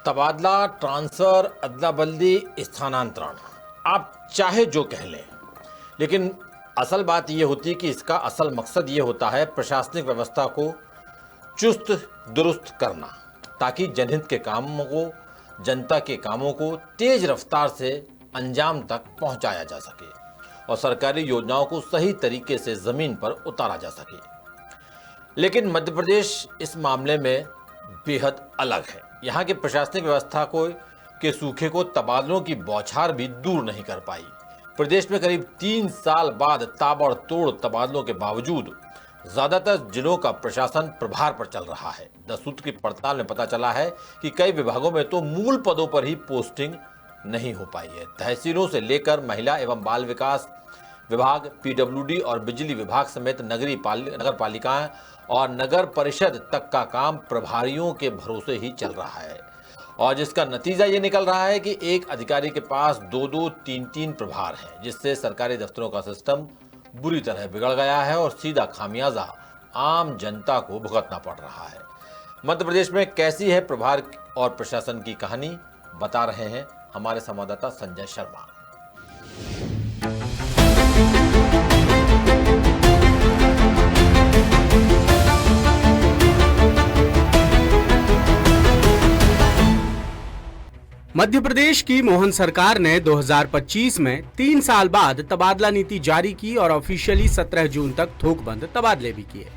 तबादला, ट्रांसफर, अदला बदली, स्थानांतरण, आप चाहे जो कह लें, लेकिन असल बात यह होती है कि इसका असल मकसद ये होता है प्रशासनिक व्यवस्था को चुस्त दुरुस्त करना, ताकि जनहित के कामों को, जनता के कामों को तेज रफ्तार से अंजाम तक पहुंचाया जा सके और सरकारी योजनाओं को सही तरीके से जमीन पर उतारा जा सके। लेकिन मध्य प्रदेश इस मामले में बेहद अलग है। यहाँ की प्रशासनिक व्यवस्था के सूखे को तबादलों की बौछार भी दूर नहीं कर पाई। प्रदेश में करीब 3 साल बाद ताबड़तोड़ तबादलों के बावजूद ज्यादातर जिलों का प्रशासन प्रभार पर चल रहा है। 10 सूत्र की पड़ताल में पता चला है कि कई विभागों में तो मूल पदों पर ही पोस्टिंग नहीं हो पाई है। तहसीलों से लेकर महिला एवं बाल विकास विभाग, पीडब्ल्यूडी और बिजली विभाग समेत नगर पालिकाएं और नगर परिषद तक का काम प्रभारियों के भरोसे ही चल रहा है और जिसका नतीजा ये निकल रहा है कि एक अधिकारी के पास 2-2, 3-3 प्रभार हैं, जिससे सरकारी दफ्तरों का सिस्टम बुरी तरह बिगड़ गया है और सीधा खामियाजा आम जनता को भुगतना पड़ रहा है। मध्य प्रदेश में कैसी है प्रभार और प्रशासन की कहानी, बता रहे हैं हमारे संवाददाता संजय शर्मा। मध्य प्रदेश की मोहन सरकार ने 2025 में 3 साल बाद तबादला नीति जारी की और ऑफिशियली 17 जून तक थोकबंद तबादले भी किए।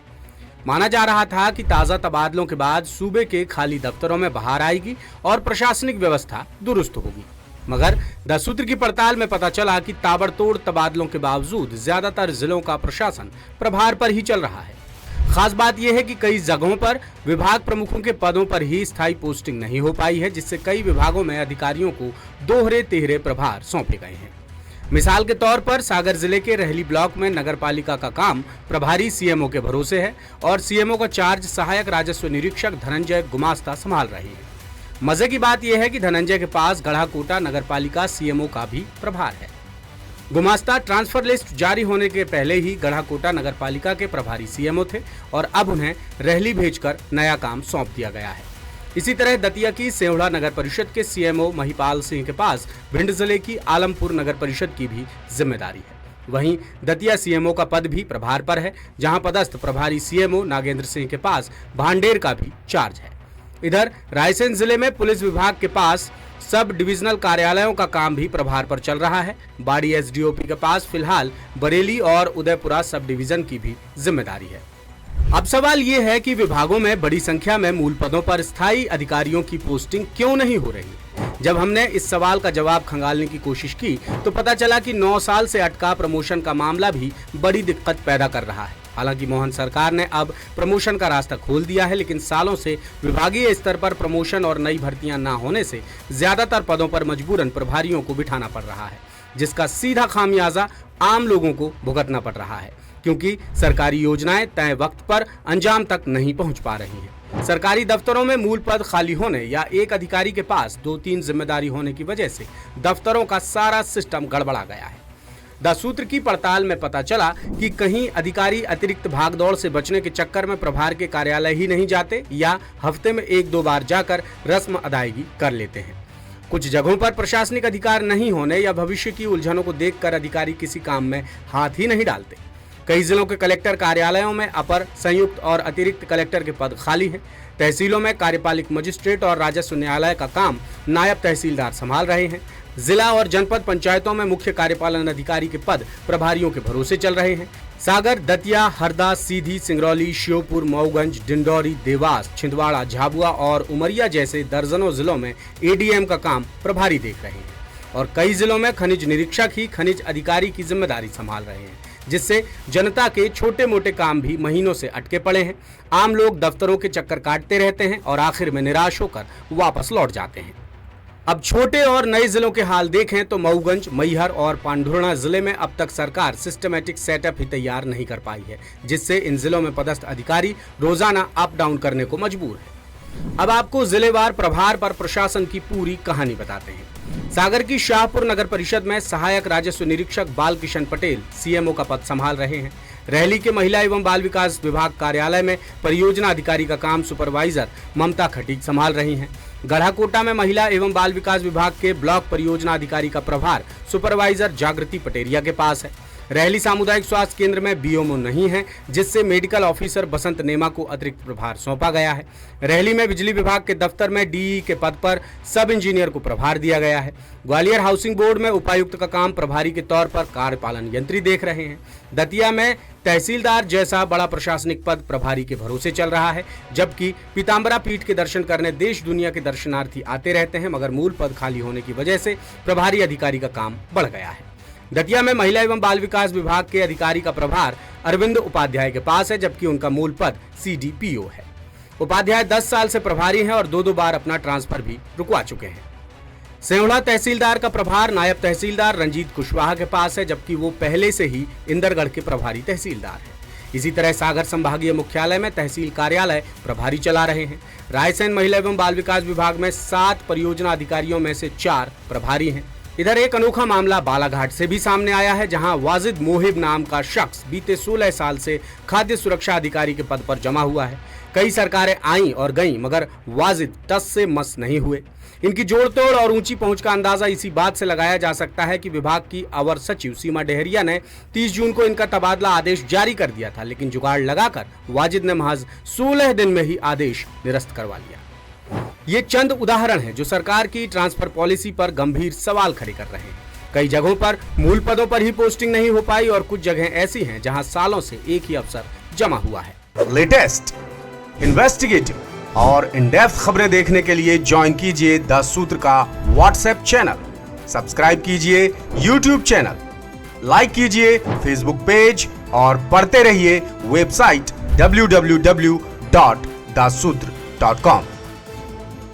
माना जा रहा था कि ताजा तबादलों के बाद सूबे के खाली दफ्तरों में बहार आएगी और प्रशासनिक व्यवस्था दुरुस्त होगी, मगर 10 सूत्र की पड़ताल में पता चला कि ताबड़तोड़ तबादलों के बावजूद ज्यादातर जिलों का प्रशासन प्रभार पर ही चल रहा है। खास बात यह है कि कई जगहों पर विभाग प्रमुखों के पदों पर ही स्थायी पोस्टिंग नहीं हो पाई है, जिससे कई विभागों में अधिकारियों को दोहरे तिहरे प्रभार सौंपे गए हैं। मिसाल के तौर पर सागर जिले के रहली ब्लॉक में नगर पालिका का काम प्रभारी सीएमओ के भरोसे है और सीएमओ का चार्ज सहायक राजस्व निरीक्षक धनंजय गुमास्ता संभाल रहे हैं। मजे की बात यह है कि धनंजय के पास गढ़ाकोटा नगर पालिका सीएमओ का भी प्रभार है। गुमास्ता ट्रांसफर लिस्ट जारी होने के पहले ही गढ़ाकोटा नगर पालिका के प्रभारी सीएमओ थे और अब उन्हें रहली भेजकर नया काम सौंप दिया गया है। इसी तरह दतिया की सेवढ़ा नगर परिषद के सीएमओ महिपाल सिंह के पास भिंड जिले की आलमपुर नगर परिषद की भी जिम्मेदारी है। वहीं दतिया सीएमओ का पद भी प्रभार पर है, जहां पदस्थ प्रभारी सीएमओ नागेंद्र सिंह के पास भांडेर का भी चार्ज है। इधर रायसेन जिले में पुलिस विभाग के पास सब डिविजनल कार्यालयों का काम भी प्रभार पर चल रहा है। बाड़ी एसडीओपी के पास फिलहाल बरेली और उदयपुरा सब डिवीजन की भी जिम्मेदारी है। अब सवाल ये है कि विभागों में बड़ी संख्या में मूल पदों पर स्थायी अधिकारियों की पोस्टिंग क्यों नहीं हो रही। जब हमने इस सवाल का जवाब खंगालने की कोशिश की तो पता चला कि 9 साल से अटका प्रमोशन का मामला भी बड़ी दिक्कत पैदा कर रहा है। हालांकि मोहन सरकार ने अब प्रमोशन का रास्ता खोल दिया है, लेकिन सालों से विभागीय स्तर पर प्रमोशन और नई भर्तियां न होने से ज्यादातर पदों पर मजबूरन प्रभारियों को बिठाना पड़ रहा है, जिसका सीधा खामियाजा आम लोगों को भुगतना पड़ रहा है, क्योंकि सरकारी योजनाएं तय वक्त पर अंजाम तक नहीं पहुंच पा रही हैं। सरकारी दफ्तरों में मूल पद खाली होने या एक अधिकारी के पास 2-3 जिम्मेदारी होने की वजह से दफ्तरों का सारा सिस्टम गड़बड़ा गया है। 10 सूत्र की पड़ताल में पता चला कि कहीं अधिकारी अतिरिक्त भागदौड़ से बचने के चक्कर में प्रभार के कार्यालय ही नहीं जाते या हफ्ते में 1-2 बार जाकर रस्म अदायगी कर लेते हैं। कुछ जगहों पर प्रशासनिक अधिकार नहीं होने या भविष्य की उलझनों को देखकर अधिकारी किसी काम में हाथ ही नहीं डालते। कई जिलों के कलेक्टर कार्यालयों में अपर, संयुक्त और अतिरिक्त कलेक्टर के पद खाली हैं। तहसीलों में कार्यपालिक मजिस्ट्रेट और राजस्व न्यायालय का काम नायब तहसीलदार संभाल रहे हैं। जिला और जनपद पंचायतों में मुख्य कार्यपालन अधिकारी के पद प्रभारियों के भरोसे चल रहे हैं। सागर, दतिया, हरदा, सीधी, सिंगरौली, श्योपुर, मऊगंज, डिंडौरी, देवास, छिंदवाड़ा, झाबुआ और उमरिया जैसे दर्जनों जिलों में एडीएम का काम प्रभारी देख रहे हैं और कई जिलों में खनिज निरीक्षक ही खनिज अधिकारी की जिम्मेदारी संभाल रहे हैं, जिससे जनता के छोटे मोटे काम भी महीनों से अटके पड़े हैं। आम लोग दफ्तरों के चक्कर काटते रहते हैं और आखिर में निराश होकर वापस लौट जाते हैं। अब छोटे और नए जिलों के हाल देखें तो मऊगंज, मैहर और पांढुर्णा जिले में अब तक सरकार सिस्टमैटिक सेटअप ही तैयार नहीं कर पाई है, जिससे इन जिलों में पदस्थ अधिकारी रोजाना अप डाउन करने को मजबूर है। अब आपको जिलेवार प्रभार पर प्रशासन की पूरी कहानी बताते हैं। सागर की शाहपुर नगर परिषद में सहायक राजस्व निरीक्षक बाल किशन पटेल सीएमओ का पद संभाल रहे हैं। रहली के महिला एवं बाल विकास विभाग कार्यालय में परियोजना अधिकारी का काम सुपरवाइजर ममता खटीक संभाल रही हैं। गढ़ाकोटा में महिला एवं बाल विकास विभाग के ब्लॉक परियोजना अधिकारी का प्रभार सुपरवाइजर जागृति पटेरिया के पास है। रहली सामुदायिक स्वास्थ्य केंद्र में बीओमओ नहीं है, जिससे मेडिकल ऑफिसर बसंत नेमा को अतिरिक्त प्रभार सौंपा गया है। रहली में बिजली विभाग के दफ्तर में डीई के पद पर सब इंजीनियर को प्रभार दिया गया है। ग्वालियर हाउसिंग बोर्ड में उपायुक्त का काम प्रभारी के तौर पर कार्यपालन यंत्री देख रहे हैं। दतिया में तहसीलदार जैसा बड़ा प्रशासनिक पद प्रभारी के भरोसे चल रहा है, जबकि पीताम्बरा पीठ के दर्शन करने देश दुनिया के दर्शनार्थी आते रहते हैं, मगर मूल पद खाली होने की वजह से प्रभारी अधिकारी का काम बढ़ गया है। दतिया में महिला एवं बाल विकास विभाग के अधिकारी का प्रभार अरविंद उपाध्याय के पास है, जबकि उनका मूल पद सीडीपीओ है। उपाध्याय 10 साल से प्रभारी हैं और 2 बार अपना ट्रांसफर भी रुकवा चुके हैं। सेवढ़ा तहसीलदार का प्रभार नायब तहसीलदार रंजीत कुशवाहा के पास है, जबकि वो पहले से ही इंदरगढ़ के प्रभारी तहसीलदार हैं। इसी तरह सागर संभागीय मुख्यालय में तहसील कार्यालय प्रभारी चला रहे हैं। रायसेन महिला एवं बाल विकास विभाग में 7 परियोजना अधिकारियों में से 4 प्रभारी हैं। इधर एक अनोखा मामला बालाघाट से भी सामने आया है, जहां वाजिद मोहिब नाम का शख्स बीते 16 साल से खाद्य सुरक्षा अधिकारी के पद पर जमा हुआ है। कई सरकारें आईं और गईं, मगर वाजिद टस से मस नहीं हुए। इनकी जोड़तोड़ और ऊंची पहुंच का अंदाजा इसी बात से लगाया जा सकता है कि विभाग की अवर सचिव सीमा डेहरिया ने 30 जून को इनका तबादला आदेश जारी कर दिया था, लेकिन जुगाड़ लगाकर वाजिद ने महज 16 दिन में ही आदेश निरस्त करवा लिया। ये चंद उदाहरण हैं जो सरकार की ट्रांसफर पॉलिसी पर गंभीर सवाल खड़े कर रहे हैं। कई जगहों पर मूल पदों पर ही पोस्टिंग नहीं हो पाई और कुछ जगह ऐसी हैं जहां सालों से एक ही अफसर जमा हुआ है। लेटेस्ट, इन्वेस्टिगेटिव और इन डेप्थ खबरें देखने के लिए ज्वाइन कीजिए द सूत्र का व्हाट्सएप चैनल, सब्सक्राइब कीजिए यूट्यूब चैनल, लाइक कीजिए फेसबुक पेज और पढ़ते रहिए वेबसाइट www.daसूत्र.com।